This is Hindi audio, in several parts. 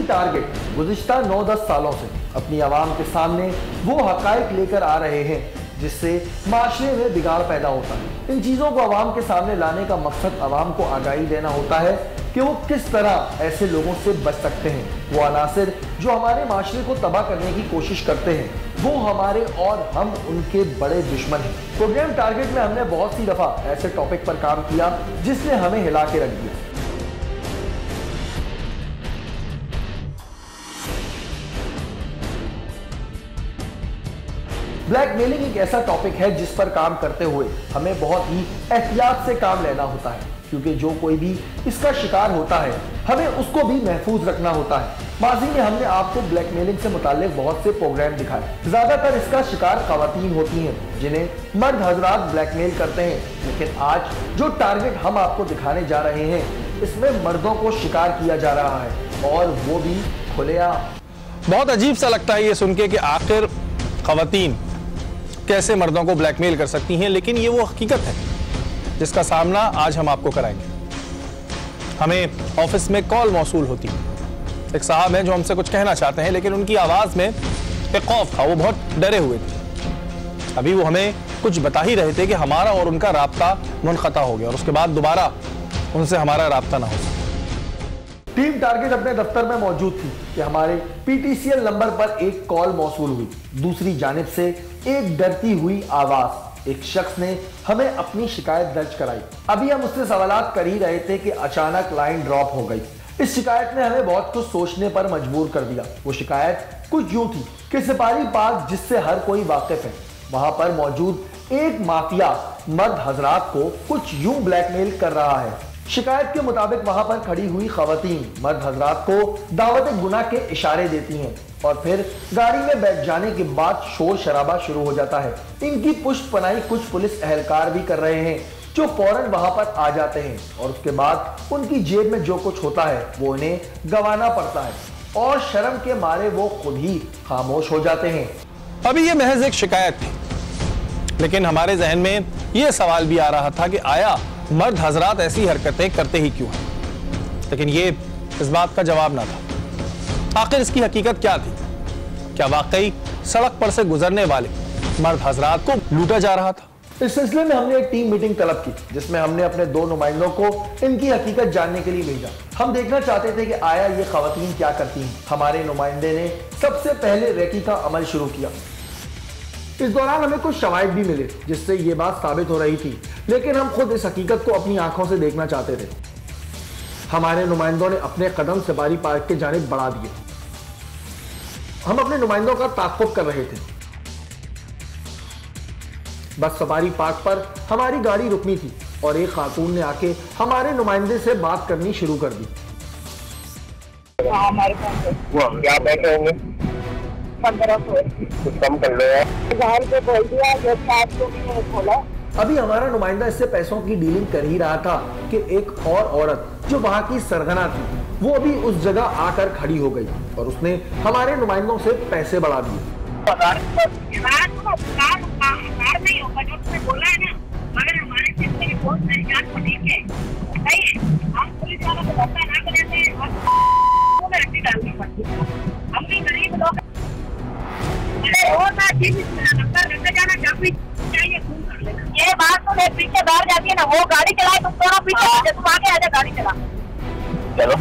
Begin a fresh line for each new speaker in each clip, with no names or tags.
टीम टारगेट गुज़िश्ता 9-10 सालों से अपनी आवाम के सामने वो हक़ाइक़ लेकर आ रहे हैं जिससे माशरे में बिगाड़ पैदा होता है। इन चीज़ों को आवाम के सामने लाने का मकसद आवाम को आगाही देना होता है कि वो किस तरह ऐसे लोगों से बच सकते हैं। वो अनासिर जो हमारे माशरे को तबाह करने की कोशिश करते हैं वो हमारे और हम उनके बड़े दुश्मन हैं। प्रोग्राम टारगेट में हमने बहुत सी दफ़ा ऐसे टॉपिक पर काम किया जिसने हमें हिला के रख दिया। ब्लैकमेलिंग एक ऐसा टॉपिक है जिस पर काम करते हुए हमें बहुत ही एहतियात से काम लेना होता है, क्योंकि जो कोई भी इसका शिकार होता है हमें उसको भी महफूज रखना होता है। माजी में हमने आपको ब्लैकमेलिंग से मुताल्लिक बहुत से प्रोग्राम दिखाए। ज्यादातर इसका शिकार खवातीन होती हैं जिन्हें मर्द हजरात ब्लैकमेल करते हैं, लेकिन आज जो टारगेट हम आपको दिखाने जा रहे हैं इसमें मर्दों को शिकार किया जा रहा है और वो भी खुलेआम।
बहुत अजीब सा लगता है ये सुन के कि आखिर खवातीन कैसे मर्दों को ब्लैकमेल कर सकती हैं, लेकिन ये वो हकीकत है जिसका सामना आज हम आपको कराएंगे। हमें ऑफिस में कॉल मौसूल होती है, एक साहब हैं जो हमसे कुछ कहना चाहते हैं, लेकिन उनकी आवाज में एक खौफ था, वो बहुत डरे हुए थे। अभी वो हमें कुछ बता ही रहे थे कि हमारा और उनका राब्ता मुनक़ता हो गया और उसके बाद दोबारा उनसे हमारा राब्ता ना हो सका।
टीम टारगेट अपने दफ्तर में मौजूद थी कि हमारे PTCL नंबर पर एक कॉल मौसूल हुई। दूसरी जानिब से एक डरती हुई आवाज, एक शख्स ने हमें अपनी शिकायत दर्ज कराई। अभी हम उससे सवालात कर ही रहे थे कि अचानक लाइन ड्रॉप हो गई। इस शिकायत ने हमें बहुत कुछ सोचने पर मजबूर कर दिया। वो शिकायत कुछ यूं थी कि सिपाही पार्क, जिससे हर कोई वाकिफ है, वहां पर मौजूद एक माफिया मर्द हजरात को कुछ यूं ब्लैकमेल कर रहा है। शिकायत के मुताबिक वहां पर खड़ी हुई खवातीन मर्द हजरात को दावत गुनाह के इशारे देती हैं और फिर गाड़ी में बैठ जाने के बाद शोर शराबा शुरू हो जाता है। इनकी पुष्ट पनाही कुछ पुलिस अहलकार भी कर रहे हैं जो फौरन वहां पर आ जाते हैं और उसके बाद उनकी जेब में जो कुछ होता है वो इन्हें गंवाना पड़ता है और शर्म के मारे वो खुद ही खामोश हो जाते हैं।
अभी ये महज एक शिकायत थी, लेकिन हमारे जहन में ये सवाल भी आ रहा था कि आया मर्द हजरात ऐसी हरकतें करते ही क्यों हैं, लेकिन ये इस बात का जवाब ना था। आखिर इसकी हकीकत क्या थी? क्या वाकई सड़क पर से गुजरने वाले मर्द हजरात को लूटा जा रहा था?
इस सिलसिले में हमने एक टीम मीटिंग तलब की जिसमें हमने अपने 2 नुमाइंदों को इनकी हकीकत जानने के लिए भेजा। हम देखना चाहते थे कि आया ये खवातीन क्या करती हैं। हमारे नुमाइंदे ने सबसे पहले रेकी का अमल शुरू किया। इस दौरान हमें कुछ शवाहिद भी मिले जिससे ये बात साबित हो रही थी, लेकिन हम खुद इस हकीकत को अपनी आंखों से देखना चाहते थे। हमारे नुमाइंदों ने अपने कदम सफारी पार्क के जानिब बढ़ा दिए। हम अपने नुमाइंदों का ताक़ुब कर रहे थे। बस सफारी पार्क पर हमारी गाड़ी रुकनी थी और एक खातून ने आके हमारे नुमाइंदे से बात करनी शुरू कर दी।
क्या बैठे होंगे? 1500 कुछ कम कर लो यार। बाहर पे बोल दिया जो 700 की खोला।
अभी हमारा नुमाइंदा इससे पैसों की डीलिंग कर ही रहा था कि एक और औरत जो वहाँ की सरगना थी वो भी उस जगह आकर खड़ी हो गई और उसने हमारे नुमाइंदों से पैसे बढ़ा दिए।
बोला है ना, मगर हमारे सिस्टम की बहुत सारी जांच को ठीक है, सही है। हम पुलिस वालों को धक्का ना करेंगे और रट्टी डालनी पड़ती है। हम भी गरीब लोग ये बात तो मैं पीछे बाहर जाती है ना, वो गाड़ी चलाए तुम दोनों पीछे, तुम आगे आजा, गाड़ी चला। चलो।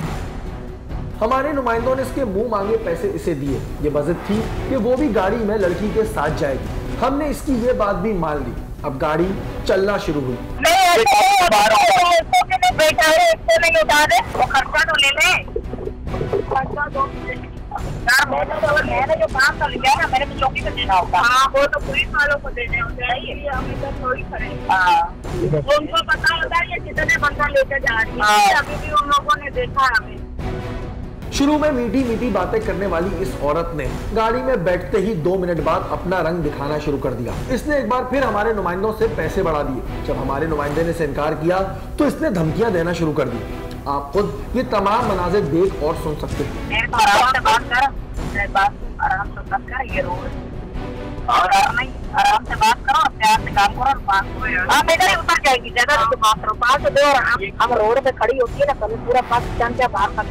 हमारे नुमाइंदों ने इसके मुंह मांगे पैसे इसे दिए। ये बज़द थी कि वो भी गाड़ी में लड़की के साथ जाएगी। हमने इसकी ये बात भी मान ली। अब गाड़ी चलना शुरू हुई।
बेटा है, इसको नहीं उठा दे, वो खर्चा तो ले ले। खर्चा तो मैंने जो काम कर लिया ना, मैंने तो चौकी पे देना होता। हाँ, वो तो पुलिस वालों को देने होते हैं, ये हमें तो थोड़ी करेंगे। हाँ, उनको पता होता है ये कितने बंदा लेकर जा रही है। अभी भी उन लोगों ने देखा हमें।
शुरू में मीठी मीठी बातें करने वाली इस औरत ने गाड़ी में बैठते ही 2 मिनट बाद अपना रंग दिखाना शुरू कर दिया। इसने एक बार फिर हमारे नुमाइंदों से पैसे बढ़ा दिए। जब हमारे नुमाइंदे ने इसे इनकार किया तो इसने धमकियां देना शुरू कर दी। आप खुद ये तमाम मनाजिर देख और सुन सकते हैं।
आराम से बात कर, ये रोड और नहीं आराम से बात करो, प्यार से काम करो, बात करो। हाँ मेरा ही उतर जाएगी, ज्यादा नहीं बात करो, 5 दो। हम रोड पे खड़ी होती है ना, कभी पूरा पाकिस्तान क्या बाहर का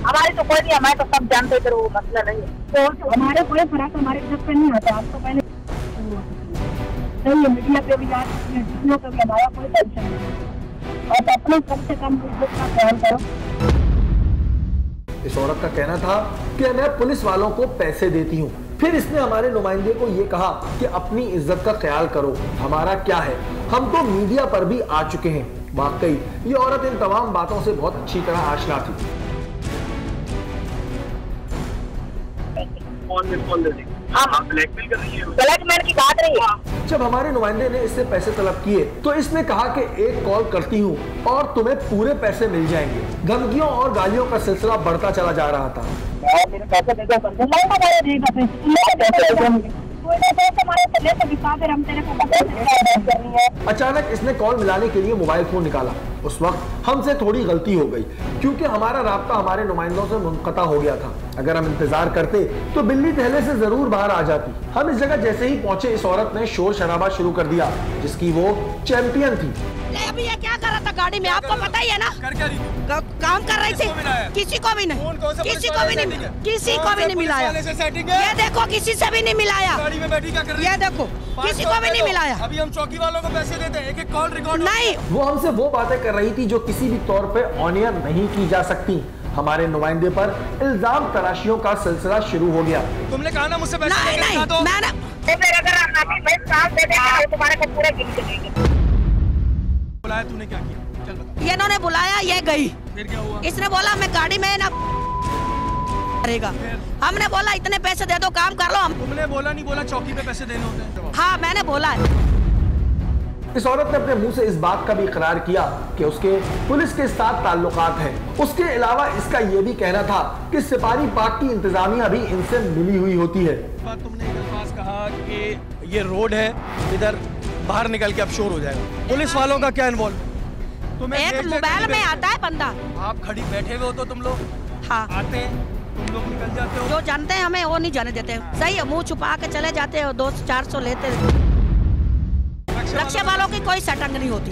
हमारी तो कोई नहीं, हमारे तो सब जानते इधर, वो मसला नहीं है। तो हमारे कोई फर्क हमारे घर पे नहीं आता। आपको पहले सही है, मीडिया पे भी जाते हैं, वीडियो पे भी, हमारा कोई टेंशन नहीं। और अपने कम से कम इज्जत का ख्याल करो।
इस औरत का कहना था कि मैं पुलिस वालों को पैसे देती हूँ। फिर इसने हमारे नुमाइंदे को ये कहा कि अपनी इज्जत का ख्याल करो, हमारा क्या है, हम तो मीडिया पर भी आ चुके हैं। वाकई ये औरत इन तमाम बातों से बहुत अच्छी तरह आशना थी।
हाँ ब्लैकमेल कर रही है, ब्लैकमेल की बात रही है।
जब हमारे नुमाइंदे ने इससे पैसे तलब किए तो इसने कहा कि एक कॉल करती हूँ और तुम्हें पूरे पैसे मिल जाएंगे। धमकियों और गालियों का सिलसिला बढ़ता चला जा रहा था।
मेरे पैसे दे दो,
अचानक इसने कॉल मिलाने के लिए मोबाइल फोन निकाला। उस वक्त हमसे थोड़ी गलती हो गई क्योंकि हमारा राब्ता हमारे नुमाइंदों से मुनक़ता हो गया था। अगर हम इंतजार करते तो बिल्ली थैले से जरूर बाहर आ जाती। हम इस जगह जैसे ही पहुंचे, इस औरत ने शोर शराबा शुरू कर दिया जिसकी वो चैंपियन थी।
अभी ये क्या कर रहा था गाड़ी में, आपको पता ही है ना? कर क्या रही थी? काम कर रही थी। किसी को भी नहीं, किसी को भी नहीं, किसी को भी नहीं मिलाया। ये देखो, किसी से भी नहीं मिलाया।
गाड़ी में बैठी क्या कर रही है?
ये देखो, किसी को भी नहीं मिलाया।
अभी हम चौकी वालों को पैसे देते हैं, एक कॉल रिकॉर्ड
नहीं।
वो हमसे वो बातें कर रही थी जो किसी भी तौर पे ऑन एयर नहीं की जा सकती। हमारे नुमाइंदे पर इल्जाम तराशियों का सिलसिला शुरू हो गया।
तुमने कहा ना मुझसे पैसे
नहीं, मैंने
तुम्हारे को पूरे गिन के देंगे।
बुलाया, तूने क्या किया? चल बता।
ये इन्होंने बुलाया, ये गई।
फिर क्या हुआ?
इसने बोला मैं गाड़ी में ना करेगा। हमने बोला इतने पैसे दे दो, काम कर लो।
तुमने बोला नहीं बोला चौकी पे पैसे देने होते हैं?
हाँ मैंने बोला है।
इस औरत ने अपने मुंह से इस बात का भी इकरार किया कि उसके पुलिस के साथ ताल्लुकात हैं। उसके अलावा इसका ये भी कहना था कि सिपाही पाक की इंतजामिया भी इनसे मिली हुई होती है।
तुमने एक अल्फाज कहा कि ये रोड है, इधर बाहर निकल के अब शोर हो जाएगा। पुलिस वालों का क्या इन्वॉल्व? तुम्हें
एक मोबाइल में आता है बंदा।
आप खड़ी बैठे हुए हो तो तुम लोग
हाँ
आते हैं, तुम लोग निकल जाते हो।
जो जानते हैं हमें वो नहीं जाने देते। सही है, मुंह छुपा के चले जाते हैं, 200-400 लेते हैं। रक्षा वालों की कोई सटंग नहीं होती।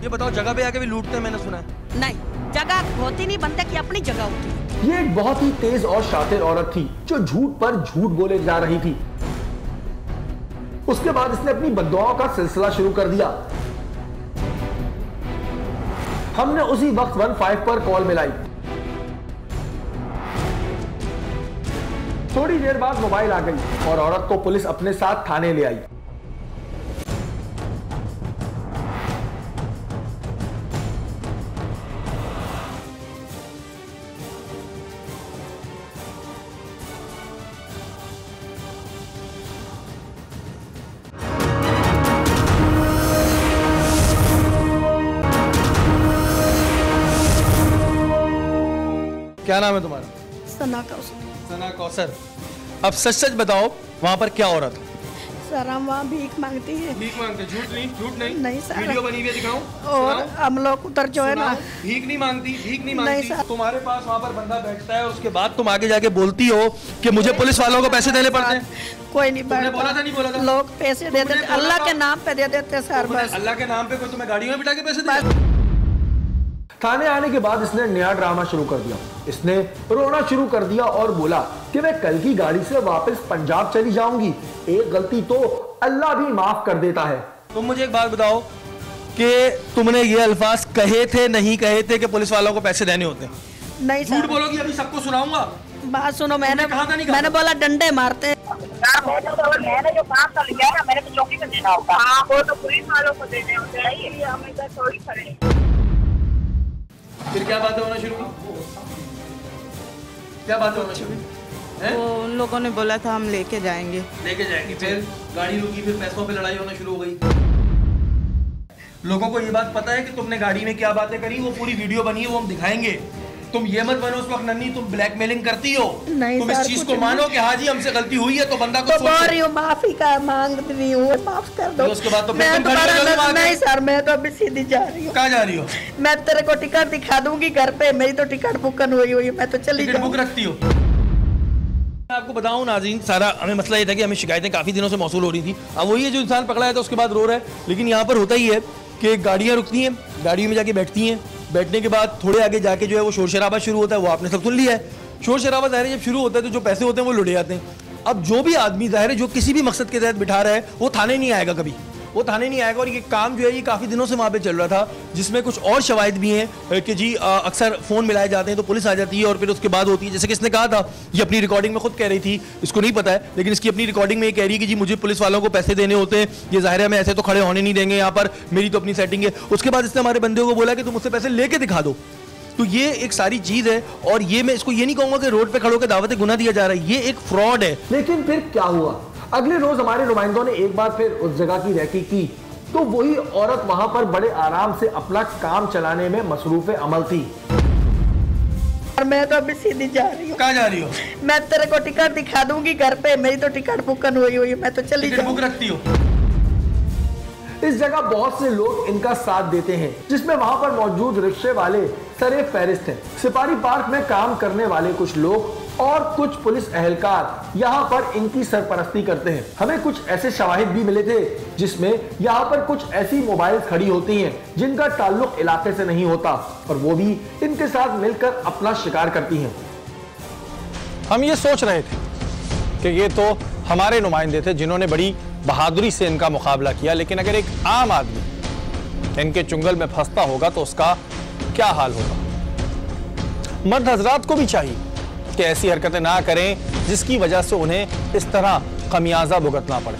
ये बताओ, जगह पे आके भी लूटते हैं, मैंने सुना है?
नहीं, जगह होती नहीं, बंदे की अपनी जगह होती है।
ये एक बहुत ही तेज और शातिर औरत थी जो झूठ पर झूठ बोले जा रही थी। उसके बाद इसने अपनी बद्दुआओं का सिलसिला शुरू कर दिया। हमने उसी वक्त 15 पर कॉल मिलाई। थोड़ी देर बाद मोबाइल आ गई और औरत को पुलिस अपने साथ थाने ले आई।
क्या नाम है तुम्हारा?
सना कौशल।
सना कौसर। अब सच सच बताओ, वहाँ पर क्या हो रहा था?
सर हम वहाँ भीख मांगती है।
भीख मांगते? झूठ नहीं, झूठ नहीं।
नहीं सर।
वीडियो बनी हुई है, दिखाऊं?
और हम लोग उधर जो है ना,
भीख नहीं मांगती, भीख नहीं
नहीं
मांगती।
सर।
तुम्हारे पास वहाँ पर बंदा बैठता है, उसके बाद तुम आगे जाके बोलती हो कि मुझे पुलिस वालों को पैसे देने पड़ते हैं।
कोई नहीं
तुमने बोला था, नहीं बोला था?
लोग पैसे दे देते, अल्लाह के नाम पे दे देते सर। बस
अल्लाह के नाम पे कोई तुम्हें गाड़ियों में बिठा के पैसे दे?
थाने आने के बाद इसने नया ड्रामा शुरू कर दिया। इसने रोना शुरू कर दिया और बोला कि मैं कल की गाड़ी से वापस पंजाब चली जाऊंगी, एक गलती तो अल्लाह भी माफ कर देता है।
तुम मुझे एक बात बताओ कि तुमने ये अल्फाज कहे थे, नहीं कहे थे कि पुलिस वालों को पैसे देने होते हैं?
नहीं
झूठ
सर।
बोलोगी, अभी सबको सुनाऊंगा।
बात सुनो, मैंने
कहा था, नहीं कहा?
मैंने बोला डंडे मारते।
मैंने जो काम कर लिया ना, मैंने तो चौकी पे देना होता। हाँ वो तो पुलिस वालों को देने होते हैं, ये हम इधर थोड़ी खड़े।
फिर क्या बातें होना शुरू हुई? क्या बातें होना शुरू हुई?
वो उन लोगों ने बोला था हम लेके जाएंगे।
लेके जाएंगे, फिर गाड़ी रुकी, फिर पैसों पे लड़ाई होना शुरू हो गई। लोगों को ये बात पता है कि तुमने गाड़ी में क्या बातें करी, वो पूरी वीडियो बनी है, वो हम दिखाएंगे। तुम ये मत बनो उस वक्त नन्ही, तुम ब्लैकमेलिंग करती हो।
नहीं
तुम इस
सर,
चीज
कुछ
को मानो कि हाँ जी हमसे गलती हुई है, तो बंदा को
तो बोल रही हूँ, माफी का मांग रही हूँ, माफ कर दो।
उसके बाद तो फिर
मैं
तुम खड़ी हो जाओगी वहाँ पे।
नहीं सर, मैं तो अभी सीधी जा रही हूँ।
कहाँ जा रही हो?
मैं तेरे को टिकट दिखा दूंगी घर पे, मेरी तो टिकट बुकन हुई है, मैं तो चली
टिकट बुक
जाऊंगी।
रखती हो? मैं आपको बताऊं नाज़रीन, सारा हमें मसला ये था कि हमें शिकायतें काफ़ी दिनों से मौसूल हो रही थी। अब वही है जो इंसान पकड़ा है तो उसके बाद रो रहा है, लेकिन यहाँ पर होता ही है कि गाड़ियाँ रुकती हैं, गाड़ियों में जाके बैठती हैं, बैठने के बाद थोड़े आगे जाके जो है वो शोर शराबा शुरू होता है। वो आपने सब सुन लिया है। शोर शराबा ज़ाहिर है जब शुरू होता है तो जो पैसे होते हैं वो लुटे जाते हैं। अब जो भी आदमी ज़ाहिर है जो किसी भी मकसद के तहत बिठा रहा है वो थाने नहीं आएगा, कभी वो थाने नहीं आएगा। और ये काम जो है ये काफ़ी दिनों से वहाँ पे चल रहा था, जिसमें कुछ और शवाहिद भी हैं कि जी अक्सर फ़ोन मिलाए जाते हैं तो पुलिस आ जाती है और फिर उसके बाद होती है। जैसे कि इसने कहा था, ये अपनी रिकॉर्डिंग में खुद कह रही थी, इसको नहीं पता है लेकिन इसकी अपनी रिकॉर्डिंग में ये कह रही है कि जी मुझे पुलिस वालों को पैसे देने होते हैं, ये ज़ाहिर है मैं ऐसे तो खड़े होने नहीं देंगे यहाँ पर, मेरी तो अपनी सेटिंग है। उसके बाद इसने हमारे बंदे को बोला कि तुम मुझसे पैसे लेके दिखा दो। तो ये एक सारी चीज़ है और ये मैं इसको ये नहीं कहूँगा कि रोड पे खड़े होकर दावत गुनाह दिया जा रहा है, ये एक फ्रॉड है।
लेकिन फिर क्या हुआ? अगले रोज हमारे नुमाइंदों ने एक बार फिर उस जगह की रैकी की तो वही औरत वहां पर बड़े आराम से अपना काम चलाने में मसरूफ अमल थी।
और मैं तो अभी सीधी जा रही हूँ।
कहाँ जा रही हो?
मैं तेरे को टिकट दिखा दूंगी घर पे, मेरी तो टिकट बुकन हुई है, मैं तो चली
टिकट बुक रखती हो?
इस जगह बहुत से लोग इनका साथ देते हैं, जिसमें वहां पर मौजूद रिक्शे वाले सरे फहरिस्त हैं। सिपारी पार्क में काम करने वाले कुछ लोग और कुछ पुलिस एहलकार यहाँ पर इनकी सरपरस्ती करते हैं। हमें कुछ ऐसे शवाहिद भी मिले थे जिसमें यहाँ पर कुछ ऐसी मोबाइल खड़ी होती हैं जिनका ताल्लुक इलाके से नहीं होता और वो भी इनके साथ मिलकर अपना शिकार करती हैं।
हम ये सोच रहे थे कि ये तो हमारे नुमाइंदे थे जिन्होंने बड़ी बहादुरी से इनका मुकाबला किया, लेकिन अगर एक आम आदमी इनके चुंगल में फंसता होगा तो उसका क्या हाल होगा। मर्द हजरात को भी चाहिए कि ऐसी हरकतें ना करें जिसकी वजह से उन्हें इस तरह खमियाजा भुगतना पड़े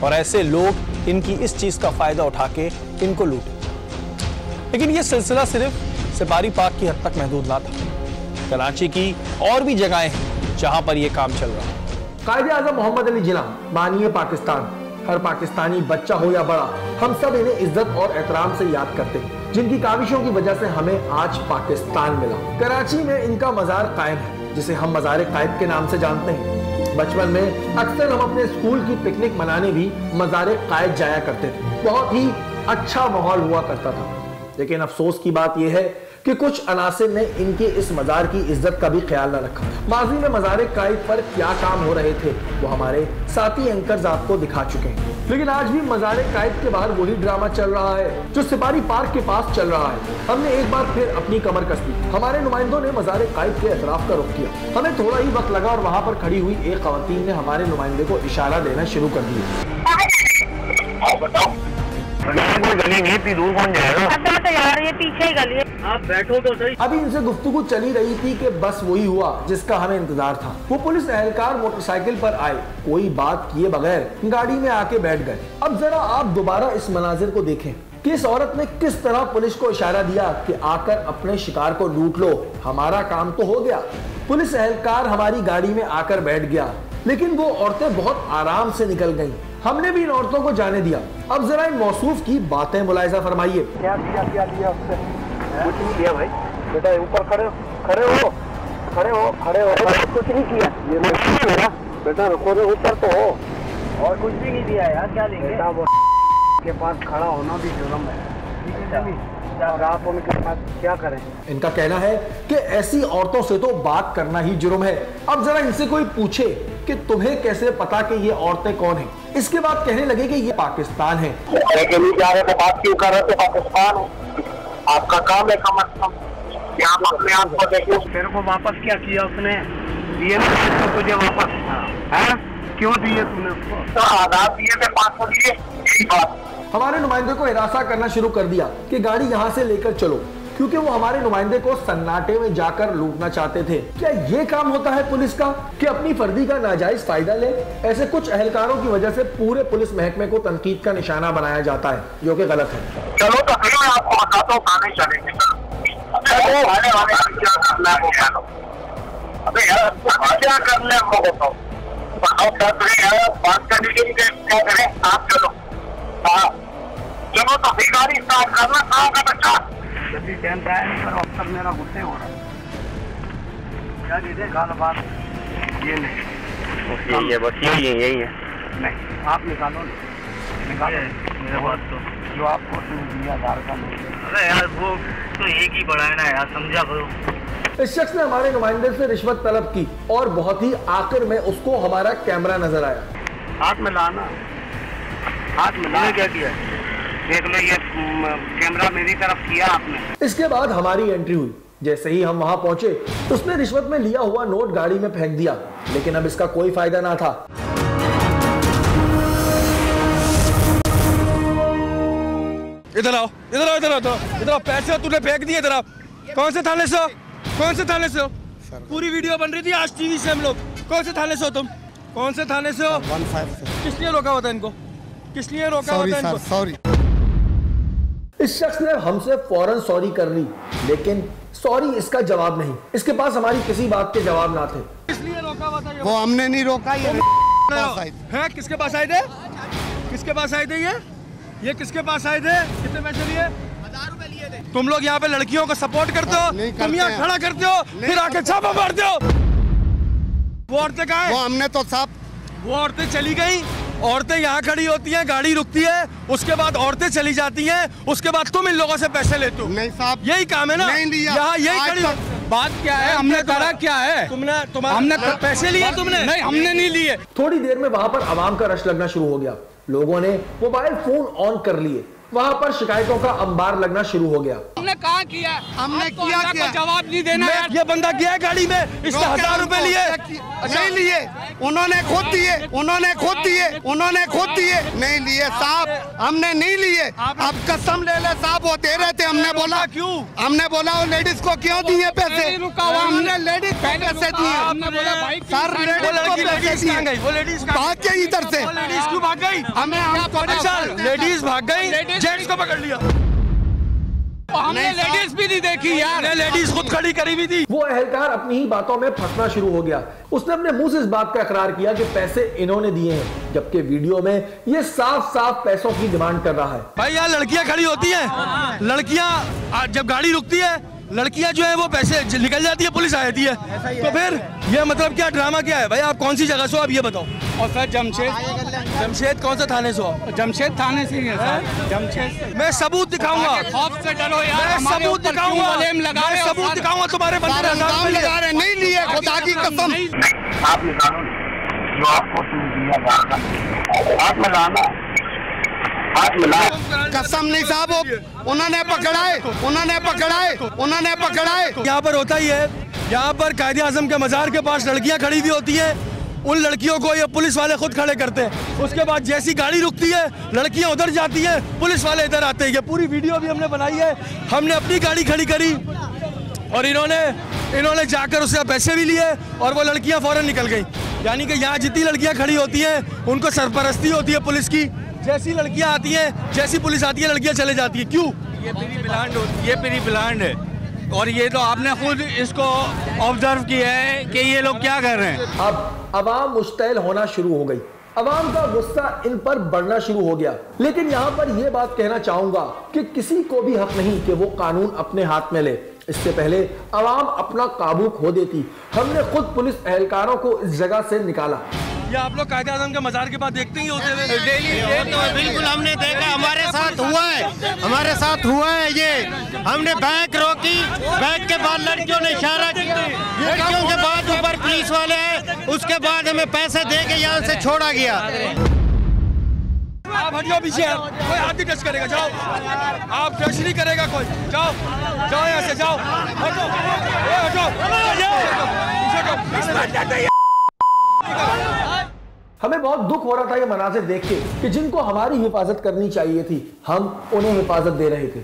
और ऐसे लोग इनकी इस चीज का फायदा उठा के इनको लूटें। लेकिन यह सिलसिला सिर्फ सिपारी पार्क की हद तक महदूद ना था। कराची की और भी जगहें हैं जहां पर यह काम चल रहा है।
कायदे आज़म मोहम्मद अली जिन्ना बानिए पाकिस्तान, हर पाकिस्तानी बच्चा हो या बड़ा, हम सब इन्हें इज्जत और एहतराम से याद करते हैं, जिनकी काविशों की वजह से हमें आज पाकिस्तान मिला। कराची में इनका मजार कायम है जिसे हम मजार कायद के नाम से जानते हैं। बचपन में अक्सर हम अपने स्कूल की पिकनिक मनाने भी मजार कायद जाया करते थे। बहुत ही अच्छा माहौल हुआ करता था, लेकिन अफसोस की बात यह है कि कुछ अनासिर ने इनके इस मजार की इज्जत का भी ख्याल न रखा। माजी में मजार कायद पर क्या काम हो रहे थे वो हमारे साथी एंकर्स आपको दिखा चुके हैं, लेकिन आज भी मजार कायद के बाहर वही ड्रामा चल रहा है जो सिपारी पार्क के पास चल रहा है। हमने एक बार फिर अपनी कमर कस दी। हमारे नुमाइंदों ने मजार कायद के अतराफ का रुख किया। हमें थोड़ा ही वक्त लगा और वहाँ पर खड़ी हुई एक खवातीन ने हमारे नुमाइंदे को इशारा देना शुरू कर दिया।
गली नहीं इतनी दूर कौन जाएगा?
तो यार ये पीछे ही गली है।
आप बैठो तो सही।
अभी इनसे गुफ्तगू चली रही थी कि बस वही हुआ जिसका हमें इंतजार था। वो पुलिस एहलकार मोटरसाइकिल पर आए, कोई बात किए बगैर गाड़ी में आके बैठ गए। अब जरा आप दोबारा इस मनाजिर को देखें कि इस औरत ने किस तरह पुलिस को इशारा दिया कि आकर अपने शिकार को लूट लो, हमारा काम तो हो गया। पुलिस एहलकार हमारी गाड़ी में आकर बैठ गया, लेकिन वो औरतें बहुत आराम से निकल गईं। हमने भी इन औरतों को जाने दिया। अब जरा इन मौसूफ की बातें मुलाहिजा फरमाइए।
क्या दिया उससे? कुछ नहीं किया भाई। बेटा ऊपर खड़े हो। कुछ नहीं किया। ये नहीं है बेटा, रुको रे, ऊपर तो हो। और कुछ भी नहीं दिया यार, क्या लेंगे? बेटा वो के पास खड़ा होना भी जुर्म है। और आप उनके पास क्या करें?
इनका कहना है कि ऐसी औरतों से तो बात करना ही जुर्म है। अब जरा इनसे कोई पूछे कि तुम्हें कैसे पता कि ये औरतें कौन हैं, इसके बाद कहने लगे कि ये पाकिस्तान है।
नहीं जा रहे तो बात क्यों कर रहे थे? पाकिस्तान है, आपका काम है कम अज कम। यहाँ अपने आप को देखो। तेरे को वापस क्या किया उसने? दिए तो तुझे वापस है? क्यों दिए तुमने उसको? तो आधार दिए थे 500 दिए।
हमारे नुमाइंदे को हिरासा करना शुरू कर दिया कि गाड़ी यहाँ से लेकर चलो, क्योंकि वो हमारे नुमाइंदे को सन्नाटे में जाकर लूटना चाहते थे। क्या ये काम होता है पुलिस का कि अपनी फर्दी का नाजायज फायदा ले? ऐसे कुछ अहलकारों की वजह से पूरे पुलिस महकमे को तनकीद का निशाना बनाया जाता है, जो कि गलत है।
चलो तो फिर मैं आपको बताता हूँ कहां चलेंगे। क्या करना है? अबे यार क्या करना है हमको बताओ। बात करने के लिए क्या करें? आप चलो। हाँ चलो तो फिर गाड़ी स्टार्ट करना। कहाँ का बच्चा? जल्दी टाइम पे आया नहीं, पर अक्सर मेरा गुस्से हो रहा है। क्या दीजिए गाना बात ये नहीं, यही है, बस यही है। नहीं आप निकालो मेरे बात तो जो आपको दिया आधार कार्ड। अरे यार वो तो एक ही बड़ा है ना यार, समझा करो।
इस शख्स ने हमारे नुमाइंदे से रिश्वत तलब की और बहुत ही आखिर में उसको हमारा कैमरा नजर आया।
हाथ में लाना, हाथ में लाना। क्या किया? देख लो, ये कैमरा मेरी तरफ किया आपने।
इसके बाद हमारी एंट्री हुई। जैसे ही हम वहां पहुंचे उसने रिश्वत में लिया हुआ नोट गाड़ी में फेंक दिया, लेकिन अब इसका कोई फायदा ना था।
इधर आओ, इधर आओ, इधर आओ, इधर आओ। पैसे तूने फेंक दिए, इधर आओ। कौन से थाने से हो? कौन से थाने से हो? पूरी वीडियो बन रही थी आज टीवी से हम लोग। कौन से थाने से हो तुम? कौन से थाने से हो?
15 से।
किस लिए रोका होता है इनको? किस लिए रोका होता है इनको?
सॉरी।
इस शख्स ने हमसे फौरन सॉरी कर ली, लेकिन सॉरी इसका जवाब नहीं। इसके पास हमारी किसी बात के जवाब ना थे।
इसलिए रोका हुआ था ये।
वो हमने नहीं रोका, ये
है। किसके पास आए थे? किसके पास आए थे ये किसके पास आए थे? कितने पैसे लिए? 1000 रुपए लिए थे। तुम लोग यहाँ पे लड़कियों को सपोर्ट करते हो, तुम यहाँ खड़ा करते हो, फिर आके छापा मारते हो। वो औरतें कहाँ हैं?
वो हमने तो साहब,
वो औरतें चली गई। औरतें यहाँ खड़ी होती हैं, गाड़ी रुकती है, उसके बाद औरतें चली जाती हैं, उसके बाद तुम इन लोगों से पैसे लेते हो।
नहीं साहब,
यही काम है ना?
नहीं लिया।
यहाँ यही खड़ी। बात क्या है? हमने करा क्या है? हमने पैसे लिए? तुमने नहीं, हमने नहीं लिए।
थोड़ी देर में वहां पर आवाम का रश लगना शुरू हो गया। लोगों ने मोबाइल फोन ऑन कर लिए। वहां पर शिकायतों का अंबार लगना शुरू हो गया।
हमने कहा किया,
हमने किया
जवाब नहीं देना। ये बंदा गया है गाड़ी में, इसने 1000 रुपए लिए।
नहीं लिए, उन्होंने खुद दिए, उन्होंने खुद दिए, उन्होंने खुद दिए। नहीं लिए साहब, हमने नहीं लिए। अब कसम ले ले साहब, वो दे रहे थे। हमने बोला क्यों? हमने बोला वो लेडीज को क्यों दिए पैसे? हमने लेडीज को पैसे दिए। सर
वो लेडीज
भाग गई इधर से।
लेडीज क्यों भाग गई?
हमें
लेडीज भाग गई, जेंट्स को पकड़ लिया। हमने लेडीज भी नहीं देखी यार, लेडीज खुद खड़ी करी हुई थी।
वो एहलकार अपनी ही बातों में फंसना शुरू हो गया। उसने अपने मुंह से इस बात का इकरार किया कि पैसे इन्होंने दिए हैं, जबकि वीडियो में ये साफ साफ पैसों की डिमांड कर रहा है।
भाई यार लड़कियां खड़ी होती हैं, लड़कियां जब गाड़ी रुकती है, लड़कियां जो है वो पैसे निकल जाती है, पुलिस आ जाती है। तो फिर ये मतलब क्या ड्रामा क्या है? भाई आप कौन सी जगह से हो, अब ये बताओ। और सर जमशेद कौन सा थाने से हो? जमशेद थाने से ही है सर। जमशेद मैं सबूत दिखाऊंगा। खौफ से डरो यार, मैं सबूत दिखाऊंगा। मैं सबूत दिखाऊंगा तुम्हारे बंदे
लगा रहे। नहीं लिए, खुदा की कसम।
आप निकालो जो आपको दिया जाएगा। हाथ में लाना, हाथ में ला।
कसम नहीं साहब, उन्होंने पकड़ाए, उन्होंने पकड़ाए, उन्होंने पकड़ाए।
यहाँ पर होता ही है, यहाँ पर कायदे आजम के मजार के पास लड़कियाँ खड़ी हुई होती हैं। उन लड़कियों को ये पुलिस वाले खुद खड़े करते हैं। उसके बाद जैसी गाड़ी रुकती है, लड़कियां उधर जाती हैं, पुलिस वाले इधर आते हैं। ये पूरी वीडियो भी हमने बनाई है। हमने अपनी गाड़ी खड़ी करी और इन्होंने जाकर उससे पैसे भी लिए और वो लड़कियां फौरन निकल गई। यानी कि यहाँ जितनी लड़कियां खड़ी होती हैं उनको सरपरस्ती होती है पुलिस की। जैसी लड़कियां आती हैं, जैसी पुलिस आती है, लड़कियां चले जाती है। क्यों?
ये प्री प्लान्ड होती है, ये प्री प्लान्ड है। और ये तो आपने खुद इसको ऑब्जर्व किया है कि ये लोग क्या कर रहे हैं।
अब अवाम मुश्तैल होना शुरू हो गई। अवाम का गुस्सा इन पर बढ़ना शुरू हो गया। लेकिन यहाँ पर यह बात कहना चाहूंगा कि किसी को भी हक नहीं कि वो कानून अपने हाथ में ले। इससे पहले अवाम अपना काबू खो देती। हमने खुद पुलिस एहलकारों को इस जगह से निकाला।
ये आप लोग कायदे आज़म के मजार के पास देखते ही होते हुए
डेली बिल्कुल हमने देखा, हमारे साथ हुआ है, हमारे साथ हुआ है। ये हमने बैंक रोकी, बैंक के बाद लड़कियों ने इशारा किया, लड़कियों के बाद ऊपर पुलिस वाले आए, उसके बाद हमें पैसे दे के यहाँ से छोड़ा गया।
आप हटियो पीछे, कोई हाथ नहीं टच करेगा। जाओ, आप टच नहीं करेगा कोई। जाओ जाओ यहाँ से, जाओ हटो, हटो।
हमें बहुत दुख हो रहा था ये मनाजिर देख के कि जिनको हमारी हिफाजत करनी चाहिए थी, हम उन्हें हिफाजत दे रहे थे।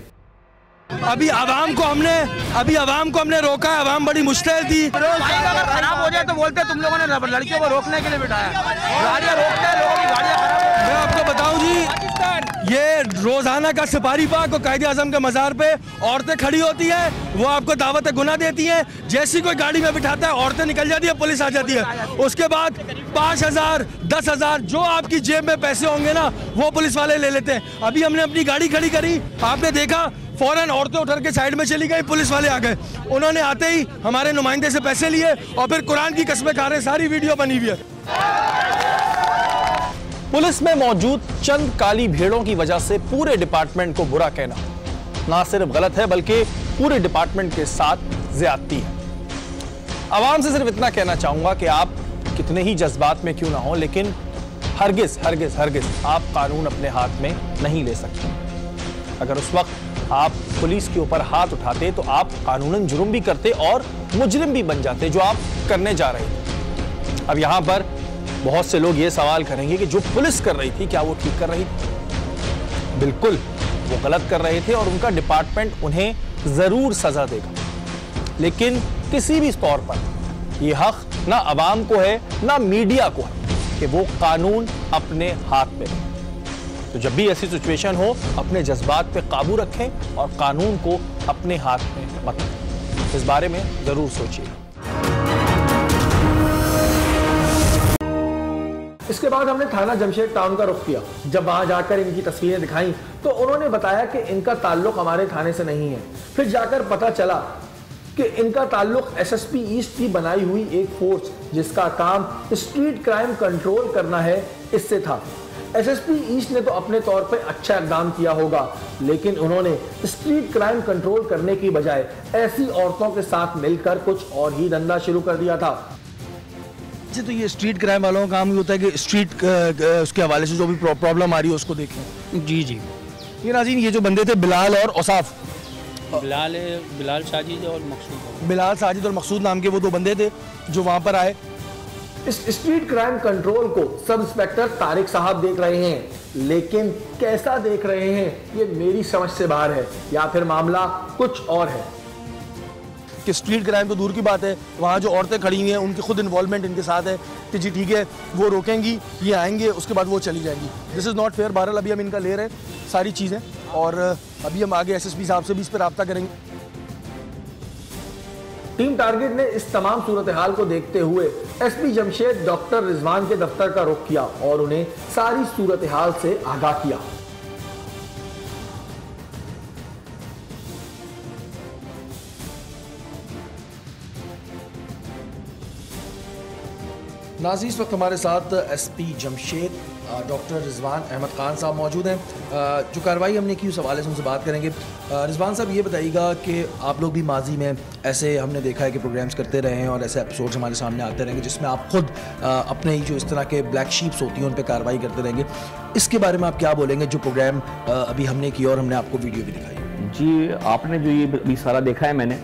अभी आवाम को हमने रोका है। आवाम बड़ी मुश्किल थी।
खराब हो जाए तो बोलते तुम लोगों ने लड़कियों को रोकने के लिए बिठाया। गाड़ियाँ रोकते हैं, लोगों की गाड़ियाँ खराब।
मैं आपको बताऊं जी, ये रोजाना का सिपाही पाक और कायदे आज़म के मजार पे औरतें खड़ी होती हैं, वो आपको दावत गुनाह देती हैं। जैसी कोई गाड़ी में बिठाता है, औरतें निकल जाती है, पुलिस आ जाती है। उसके बाद 5000, 10,000 जो आपकी जेब में पैसे होंगे ना, वो पुलिस वाले ले लेते हैं। अभी हमने अपनी गाड़ी खड़ी करी, आपने देखा फौरन औरतें उठर के साइड में चली गई, पुलिस वाले आ गए। उन्होंने आते ही हमारे नुमाइंदे से पैसे लिए और फिर कुरान की कसमें खा रहे। सारी वीडियो बनी हुई है।
पुलिस में मौजूद चंद काली भेड़ों की वजह से पूरे डिपार्टमेंट को बुरा कहना ना सिर्फ गलत है, बल्कि पूरे डिपार्टमेंट के साथ ज्यादती है। आवाम से सिर्फ इतना कहना चाहूंगा कि आप कितने ही जज्बात में क्यों ना हो, लेकिन हरगिज हरगिज हरगिज आप कानून अपने हाथ में नहीं ले सकते। अगर उस वक्त आप पुलिस के ऊपर हाथ उठाते तो आप कानूनन जुर्म भी करते और मुजरिम भी बन जाते, जो आप करने जा रहे थे। अब यहां पर बहुत से लोग ये सवाल करेंगे कि जो पुलिस कर रही थी क्या वो ठीक कर रही थी? बिल्कुल वो गलत कर रहे थे और उनका डिपार्टमेंट उन्हें जरूर सजा देगा, लेकिन किसी भी तौर पर यह हक ना अवाम को है ना मीडिया को है कि वो कानून अपने हाथ में ले। तो जब भी ऐसी सिचुएशन हो अपने जज्बात पे काबू रखें और कानून को अपने हाथ में मत रखें। इस बारे में जरूर सोचिए।
इसके बाद हमने थाना जमशेद टाउन का रुख किया। जब वहां जाकर इनकी तस्वीरें दिखाई तो उन्होंने बताया कि इनका ताल्लुक हमारे थाने से नहीं है। फिर जाकर पता चला कि इनका ताल्लुक एसएसपी ईस्ट की बनाई हुई एक फोर्स जिसका काम स्ट्रीट क्राइम कंट्रोल करना है, इससे था। एसएसपी ईस्ट ने तो अपने तौर पे अच्छा इकदाम किया होगा, लेकिन उन्होंने स्ट्रीट क्राइम कंट्रोल करने की बजाय ऐसी औरतों के साथ मिलकर कुछ और ही धंधा शुरू कर दिया था।
जी, तो ये स्ट्रीट क्राइम वालों का काम ये होता है कि स्ट्रीट उसके हवाले से जो भी प्रॉब्लम आ रही है उसको देखें।
जी जी।
ये नाज़रीन, ये जो बंदे थे बिलाल और औसाफ,
बिलाल साजिद और मकसूद,
बिलाल साजिद और मकसूद नाम के वो दो बंदे थे जो वहां पर आए।
इस स्ट्रीट क्राइम कंट्रोल को सब इंस्पेक्टर तारिक साहब देख रहे हैं, लेकिन कैसा देख रहे हैं ये मेरी समझ से बाहर है, या फिर मामला कुछ और है।
कि स्ट्रीट क्राइम तो दूर की बात है, वहाँ जो औरतें खड़ी हुई हैं उनकी खुद इन्वॉल्वमेंट इनके साथ है कि जी ठीक है वो रोकेंगी, ये आएंगे, उसके बाद वो चली जाएंगी। This is not fair. बहरहाल अभी हम इनका ले रहे हैं सारी चीज़ें और अभी हम आगे एसएसपी साहब से भी इस पर रब्ता करेंगे।
टीम टारगेट ने इस तमाम सूरत हाल को देखते हुए एसपी जमशेद डॉक्टर रिजवान के दफ्तर का रुख किया और उन्हें सारी सूरत हाल से आगाह किया। नाज़रीन, इस वक्त हमारे साथ एसपी जमशेद डॉक्टर रिजवान अहमद खान साहब मौजूद हैं। जो कार्रवाई हमने की उस हवाले से उनसे बात करेंगे। रिजवान साहब, ये बताइएगा कि आप लोग भी माजी में ऐसे हमने देखा है कि प्रोग्राम्स करते रहे हैं और ऐसे एपिसोड्स हमारे सामने आते रहेंगे जिसमें आप खुद अपने जो इस तरह के ब्लैक शीप्स होती हैं उन पर कार्रवाई करते रहेंगे। इसके बारे में आप क्या बोलेंगे जो प्रोग्राम अभी हमने किया और हमने आपको वीडियो भी दिखाई?
जी, आपने जो ये अभी सारा देखा है, मैंने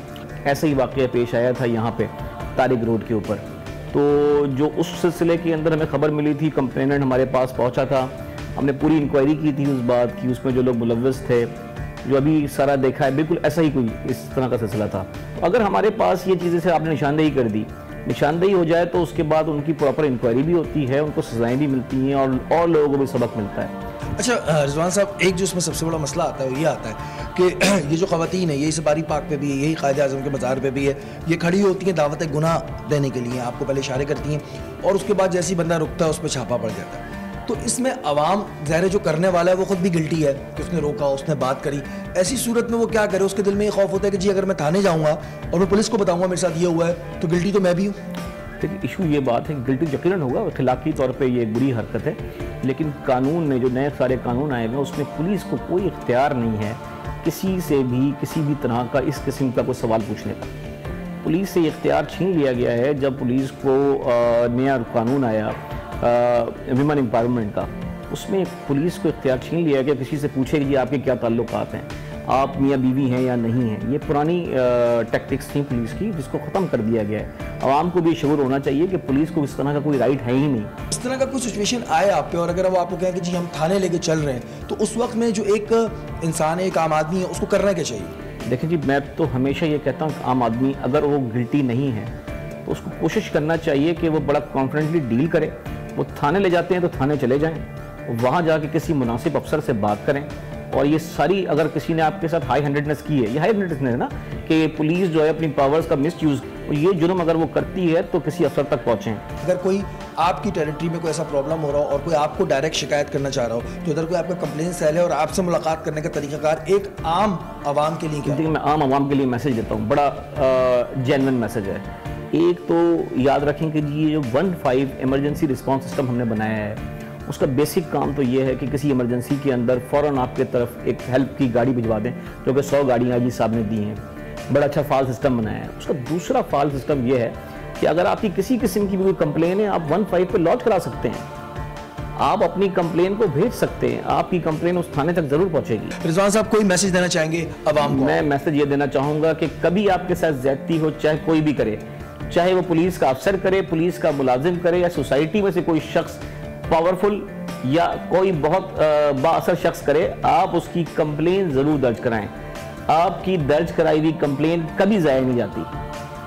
ऐसे ही वाक़या पेश आया था यहाँ पे तारिक रोड के ऊपर। तो जो उस सिलसिले के अंदर हमें खबर मिली थी, कंप्लेनेंट हमारे पास पहुंचा था, हमने पूरी इंक्वायरी की थी उस बात की, उसमें जो लोग मुलव्वस थे, जो अभी सारा देखा है, बिल्कुल ऐसा ही कोई इस तरह का सिलसिला था। अगर हमारे पास ये चीज़ें से आपने निशानदेही कर दी, निशानदेही हो जाए तो उसके बाद उनकी प्रॉपर इंक्वायरी भी होती है, उनको सजाएँ भी मिलती हैं और लोगों को भी सबक मिलता है।
अच्छा रिजवान साहब, एक जो इसमें सबसे बड़ा मसला आता है वो ये आता है कि ये जो ख़वातीन है, यही सबारी पार्क पे भी है, यही क़ायद आज़म के बाज़ार पे भी है, ये खड़ी होती हैं दावत गुनाह देने के लिए, आपको पहले इशारे करती हैं और उसके बाद जैसे ही बंदा रुकता है उस पर छापा पड़ जाता है। तो इसमें अवाम ज़ाहिर जो करने वाला है वो खुद भी गिल्टी है कि उसने रोका, उसने बात करी। ऐसी सूरत में वो क्या करे? उसके दिल में ये खौफ होता है कि जी अगर मैं थाने जाऊँगा और मैं पुलिस को बताऊँगा मेरे साथ ये हुआ है तो गिल्टी तो मैं भी हूँ।
देखिए, इशू ये बात है, गिल्टी यकीनन होगा, अखलाकी तौर पे ये बुरी हरकत है, लेकिन कानून ने जो नए सारे कानून आए हुए उसमें पुलिस को कोई इख्तियार नहीं है किसी से भी किसी भी तरह का इस किस्म का कोई सवाल पूछने का। पुलिस से इख्तियार छीन लिया गया है जब पुलिस को नया कानून आया विमेन एम्पावरमेंट का, उसमें पुलिस को इख्तियार छीन लिया गया किसी से पूछे कि आपके क्या ताल्लुकात हैं, आप मियाँ बीवी हैं या नहीं हैं। ये पुरानी टैक्टिक्स थी पुलिस की, जिसको ख़त्म कर दिया गया है। आवाम को भी शऊर होना चाहिए कि पुलिस को इस तरह का कोई राइट है ही नहीं।
इस तरह का कोई सिचुएशन आए आप पे और अगर वो आपको कहें कि जी हम थाने लेके चल रहे हैं, तो उस वक्त में जो एक इंसान है, एक आम आदमी है, उसको करना क्या चाहिए?
देखिए जी, मैं तो हमेशा ये कहता हूँ कि आम आदमी अगर वो गिल्टी नहीं है तो उसको कोशिश करना चाहिए कि वो बड़ा कॉन्फिडेंटली डील करे। वो थाने ले जाते हैं तो थाने चले जाएँ, वहाँ जाके किसी मुनासिब अफसर से बात करें। और ये सारी अगर किसी ने आपके साथ हाई हैंडेडनेस की है, ये हाई हैंडेडनेस है ना कि पुलिस जो है अपनी पावर्स का मिसयूज़, ये जुर्म अगर वो करती है तो किसी अफसर तक पहुँचें।
अगर कोई आपकी टेरिटरी में कोई ऐसा प्रॉब्लम हो रहा हो और कोई आपको डायरेक्ट शिकायत करना चाह रहा हो, तो इधर कोई आपका कंप्लेंट सेल है और आपसे मुलाकात करने का तरीकाकार एक आम आवाम के लिए क्या?
देखिए, मैं आम आवाम के लिए मैसेज देता हूँ, बड़ा जेन्युइन मैसेज है। एक तो याद रखें कि जी ये जो 15 इमरजेंसी रिस्पॉन्स सिस्टम हमने बनाया है, उसका बेसिक काम तो ये है कि किसी इमरजेंसी के अंदर फ़ौरन आपके तरफ एक हेल्प की गाड़ी भिजवा दें, जो कि 100 गाड़ियाँ जी साहब ने दी हैं। बड़ा अच्छा फाल सिस्टम बनाया है। उसका दूसरा फाल सिस्टम ये है कि अगर आपकी किसी किस्म की भी कोई कंप्लेन है, आप 15 पे लॉन्च करा सकते हैं, आप अपनी कंप्लेन को भेज सकते हैं, आपकी कंप्लेन उस थाने तक जरूर पहुंचेगी।
रिजवान साहब कोई मैसेज देना चाहेंगे अवाम को?
मैं मैसेज ये देना चाहूंगा कि कभी आपके साथ ज्यादती हो, चाहे कोई भी करे, चाहे वो पुलिस का अफसर करे, पुलिस का मुलाजिम करे, या सोसाइटी में से कोई शख्स पावरफुल या कोई बहुत बाअसर शख्स करे, आप उसकी कंप्लेन जरूर दर्ज कराएं। आपकी दर्ज कराई हुई कंप्लेन कभी जाया नहीं जाती।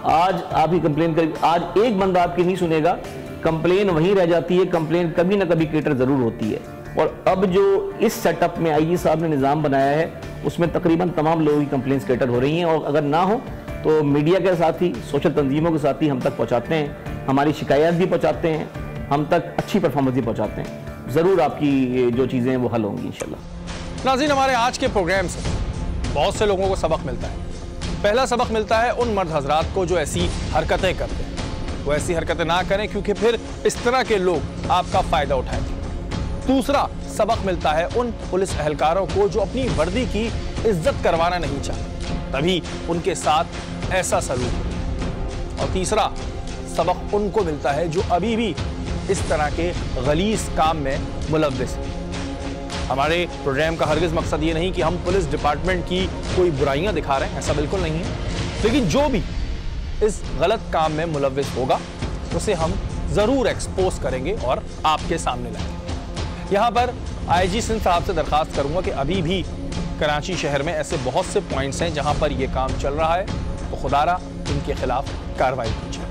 आज आपकी कंप्लेन करी, आज एक बंदा आपकी नहीं सुनेगा, कंप्लेन वहीं रह जाती है, कंप्लेन कभी ना कभी केटर जरूर होती है। और अब जो इस सेटअप में आईजी साहब ने निज़ाम बनाया है, उसमें तकरीबन तमाम लोगों की कंप्लेंट्स केटर हो रही हैं, और अगर ना हो तो मीडिया के साथ ही, सोशल तंजीमों के साथ ही हम तक पहुंचाते हैं, हमारी शिकायत भी पहुंचाते हैं, हम तक अच्छी परफॉर्मेंस भी पहुंचाते हैं। ज़रूर आपकी जो चीज़ें हैं वो हल होंगी इंशाल्लाह।
नाज़रीन, हमारे आज के प्रोग्राम से बहुत से लोगों को सबक मिलता है। पहला सबक मिलता है उन मर्द हजरात को जो ऐसी हरकतें करते हैं, वो ऐसी हरकतें ना करें, क्योंकि फिर इस तरह के लोग आपका फायदा उठाएंगे। दूसरा सबक मिलता है उन पुलिस एहलकारों को जो अपनी वर्दी की इज्जत करवाना नहीं चाहते, तभी उनके साथ ऐसा सलूक हो। और तीसरा सबक उनको मिलता है जो अभी भी इस तरह के गलीज काम में मुलव्विस हैं। हमारे प्रोग्राम का हरगिज मकसद ये नहीं कि हम पुलिस डिपार्टमेंट की कोई बुराइयां दिखा रहे हैं, ऐसा बिल्कुल नहीं है, लेकिन जो भी इस गलत काम में मुलव्विस होगा उसे हम जरूर एक्सपोज करेंगे और आपके सामने लाएंगे। यहाँ पर आईजी सिंध साहब से दरखास्त करूंगा कि अभी भी कराची शहर में ऐसे बहुत से पॉइंट्स हैं जहां पर यह काम चल रहा है, तो खुदारा इनके खिलाफ कार्रवाई की जाए।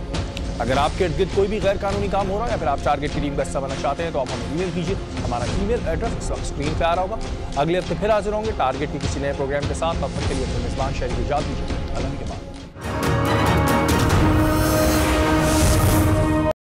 अगर आपके इर्द गिर्द कोई भी गैर कानूनी काम हो रहा है या फिर आप टारगेट की टीम का हिस्सा बनना चाहते हैं, तो आप हमें ईमेल कीजिए। हमारा ईमेल एड्रेस इस वक्त स्क्रीन पे आ रहा होगा। अगले हफ्ते फिर हाजिर होंगे टारगेट के किसी नए प्रोग्राम के साथ। तब तक के लिए मेजबान शहरी की इजाजत दीजिए।